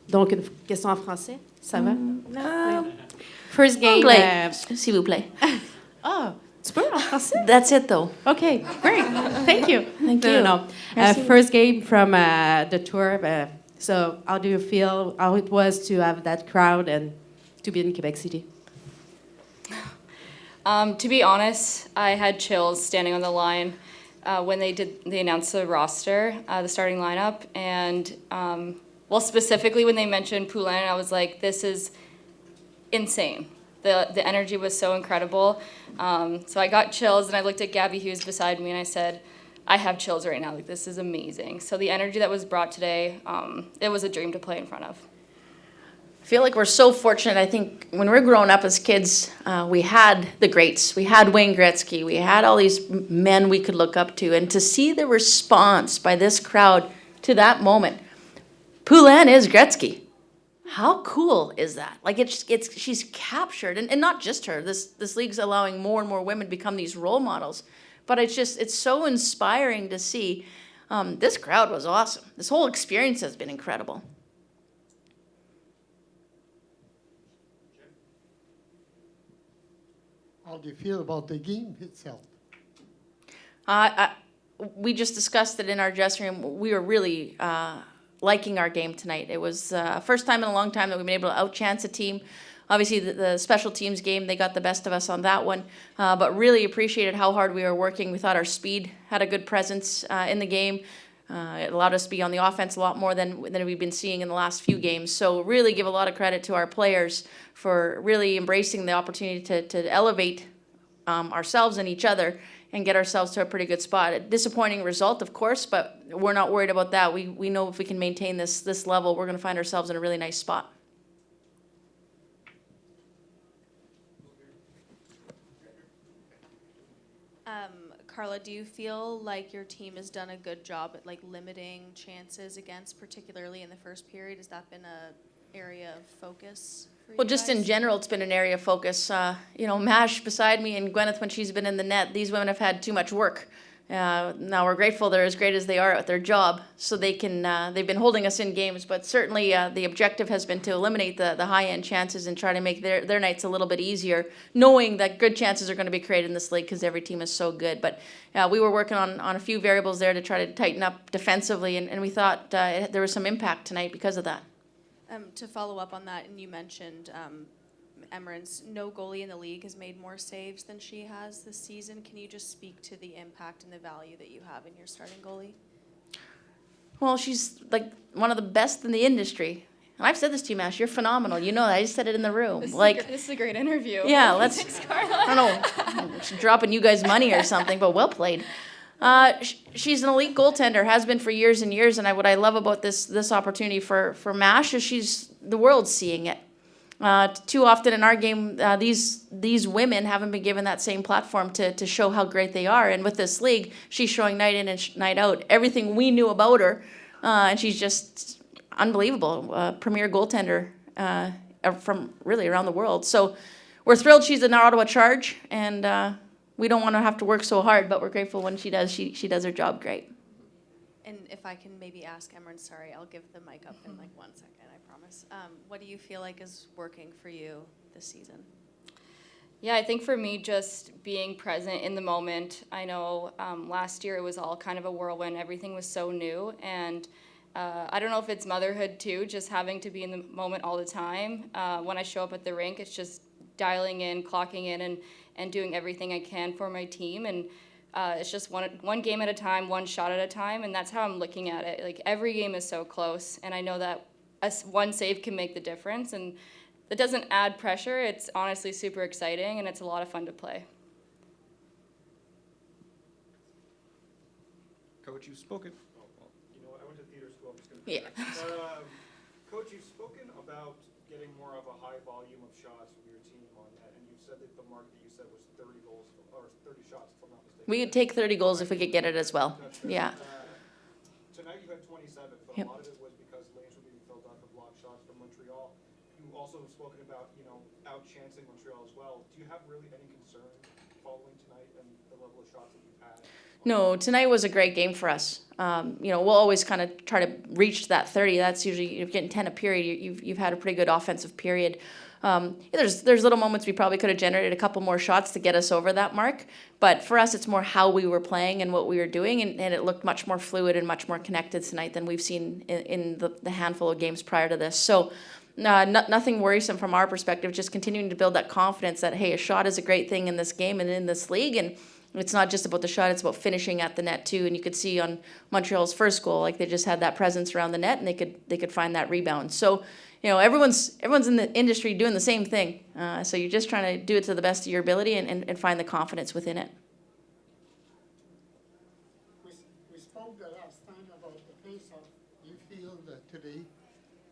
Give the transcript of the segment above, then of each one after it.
Donc, une question en français, ça va? No. First game. Anglais, s'il vous plaît. Ah, tu peux en français? That's it, though. Okay, great. Thank you. Thank you. No. Merci. First game from the tour. So, how do you feel? How it was to have that crowd and to be in Quebec City? To be honest, I had chills standing on the line when they announced the roster, the starting lineup, and well, specifically when they mentioned Poulin, I was like, this is insane. The energy was so incredible. So I got chills, and I looked at Gabby Hughes beside me, and I said, I have chills right now. Like, this is amazing. So the energy that was brought today, it was a dream to play in front of. I feel like we're so fortunate. I think when we're growing up as kids, we had the greats. We had Wayne Gretzky. We had all these men we could look up to. And to see the response by this crowd to that moment, Poulin is Gretzky. How cool is that? Like, she's captured, and not just her. This league's allowing more and more women become these role models. But it's so inspiring to see. This crowd was awesome. This whole experience has been incredible. How do you feel about the game itself? We just discussed it in our dressing room. We were really liking our game tonight. It was first time in a long time that we've been able to outchance a team. Obviously, the special teams game, they got the best of us on that one, but really appreciated how hard we were working. We thought our speed had a good presence in the game. It allowed us to be on the offense a lot more than we've been seeing in the last few games. So really give a lot of credit to our players for really embracing the opportunity to elevate ourselves and each other and get ourselves to a pretty good spot. A disappointing result, of course, but we're not worried about that. We know if we can maintain this level, we're going to find ourselves in a really nice spot. Carla, do you feel like your team has done a good job at like limiting chances against, particularly in the first period? Has that been an area of focus for you Well, just guys? in general, it's been an area of focus. Mash beside me and Gwyneth, when she's been in the net, these women have had too much work. Now we're grateful they're as great as they are at their job, so they've been holding us in games, but certainly the objective has been to eliminate the high-end chances and try to make their nights a little bit easier, knowing that good chances are going to be created in this league because every team is so good. But we were working on a few variables there to try to tighten up defensively, and we thought there was some impact tonight because of that. To follow up on that, and you mentioned Emerance, no goalie in the league has made more saves than she has this season. Can you just speak to the impact and the value that you have in your starting goalie? Well, she's like one of the best in the industry. And I've said this to you, Mash. You're phenomenal. You know that. I just said it in the room. This is a great interview. Yeah, let's. Thanks, Carla. I don't know, she's dropping you guys money or something, but well played. She's an elite goaltender, has been for years and years. And what I love about this opportunity for Mash is the world's seeing it. Too often in our game, these women haven't been given that same platform to show how great they are. And with this league, she's showing night in and night out everything we knew about her, and she's just unbelievable, premier goaltender from really around the world. So we're thrilled she's in our Ottawa Charge, and we don't want to have to work so hard, but we're grateful when she does. She does her job great. And if I can maybe ask Emerance, sorry, I'll give the mic up in like 1 second, I promise. What do you feel like is working for you this season? Yeah, I think for me, just being present in the moment. I know last year it was all kind of a whirlwind. Everything was so new. And I don't know if it's motherhood too, just having to be in the moment all the time. When I show up at the rink, it's just dialing in, clocking in, and doing everything I can for my team. And it's just one game at a time, one shot at a time, and that's how I'm looking at it. Like, every game is so close, and I know that one save can make the difference, and that doesn't add pressure. It's honestly super exciting, and it's a lot of fun to play. Coach, you've spoken. Oh, well, you know what? I went to theater school. I'm just going to. Yeah. Coach, you've spoken about getting more of a high volume of shots from your team on net, and you said that the mark that you said was 30 goals or 30 shots, if I'm not mistaken. We could take 30 goals if we could get it as well. Yeah. Tonight you had 27, but Yep. a lot of it was because lanes were being filled out for block shots from Montreal. You also have spoken about, outchancing Montreal as well. Do you have really any concern following tonight and the level of shots that you've had? No, tonight was a great game for us. We'll always kind of try to reach that 30. That's usually, if you're getting 10 a period, you've had a pretty good offensive period. There's little moments we probably could have generated a couple more shots to get us over that mark. But for us, it's more how we were playing and what we were doing, and it looked much more fluid and much more connected tonight than we've seen in the handful of games prior to this. So nothing worrisome from our perspective, just continuing to build that confidence that, hey, a shot is a great thing in this game and in this league, and it's not just about the shot, it's about finishing at the net too. And you could see on Montreal's first goal, like they just had that presence around the net and they could find that rebound. So, everyone's in the industry doing the same thing. So you're just trying to do it to the best of your ability and find the confidence within it. We spoke the last time about the face-off. Do you feel that today,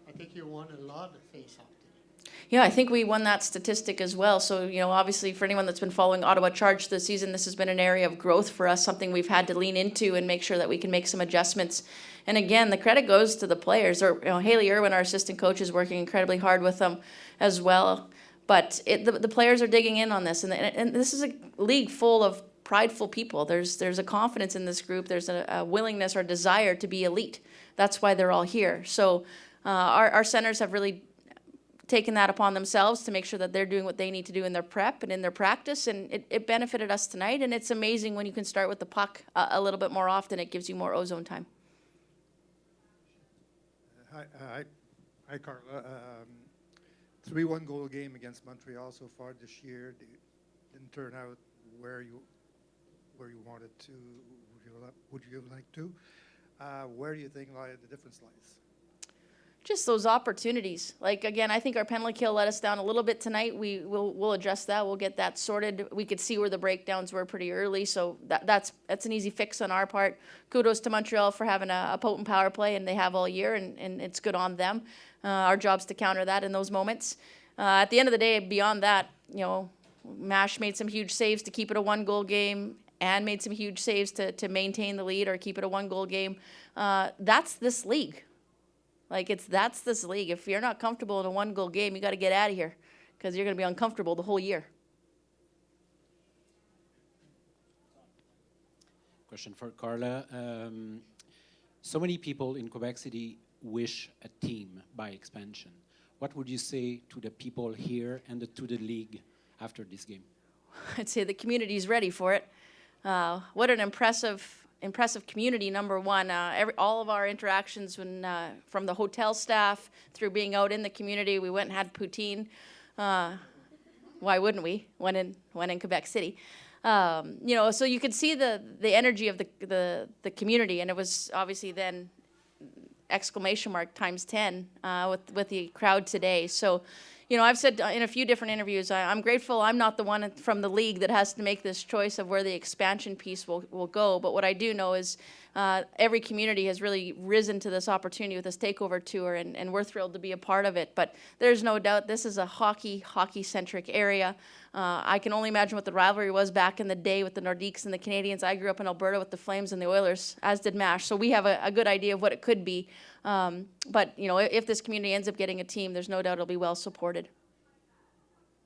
I think you won a lot of face-off today? Yeah, I think we won that statistic as well. So, obviously for anyone that's been following Ottawa Charge this season, this has been an area of growth for us, something we've had to lean into and make sure that we can make some adjustments. And again, the credit goes to the players. Haley Irwin, our assistant coach, is working incredibly hard with them as well. But the players are digging in on this. And this is a league full of prideful people. There's a confidence in this group. There's a willingness or desire to be elite. That's why they're all here. So our centers have really taken that upon themselves to make sure that they're doing what they need to do in their prep and in their practice, and it benefited us tonight. And it's amazing when you can start with the puck a little bit more often. It gives you more ozone time. Hi, Carla. 3-1 goal game against Montreal so far this year. Didn't turn out where you wanted to. Would you like to? Where do you think the difference lies? Just those opportunities. Like, again, I think our penalty kill let us down a little bit tonight. We'll address that. We'll get that sorted. We could see where the breakdowns were pretty early, so that's an easy fix on our part. Kudos to Montreal for having a potent power play, and they have all year, and it's good on them. Our job's to counter that in those moments. At the end of the day, beyond that, Mash made some huge saves to keep it a one-goal game, and made some huge saves to maintain the lead or keep it a one-goal game. That's this league. That's this league. If you're not comfortable in a one-goal game, you got to get out of here because you're going to be uncomfortable the whole year. Question for Carla. So many people in Quebec City wish a team by expansion. What would you say to the people here and to the league after this game? I'd say the community's ready for it. What an impressive community, number one. All of our interactions from the hotel staff through being out in the community, we went and had poutine. Why wouldn't we when in Quebec City? So you could see the energy of the community, and it was obviously then exclamation mark times 10 with the crowd today. So, I've said in a few different interviews, I'm grateful I'm not the one from the league that has to make this choice of where the expansion piece will go. But what I do know is every community has really risen to this opportunity with this takeover tour, and we're thrilled to be a part of it. But there's no doubt this is a hockey-centric area. I can only imagine what the rivalry was back in the day with the Nordiques and the Canadians. I grew up in Alberta with the Flames and the Oilers, as did Mash. So we have a good idea of what it could be. But if this community ends up getting a team, there's no doubt it'll be well supported.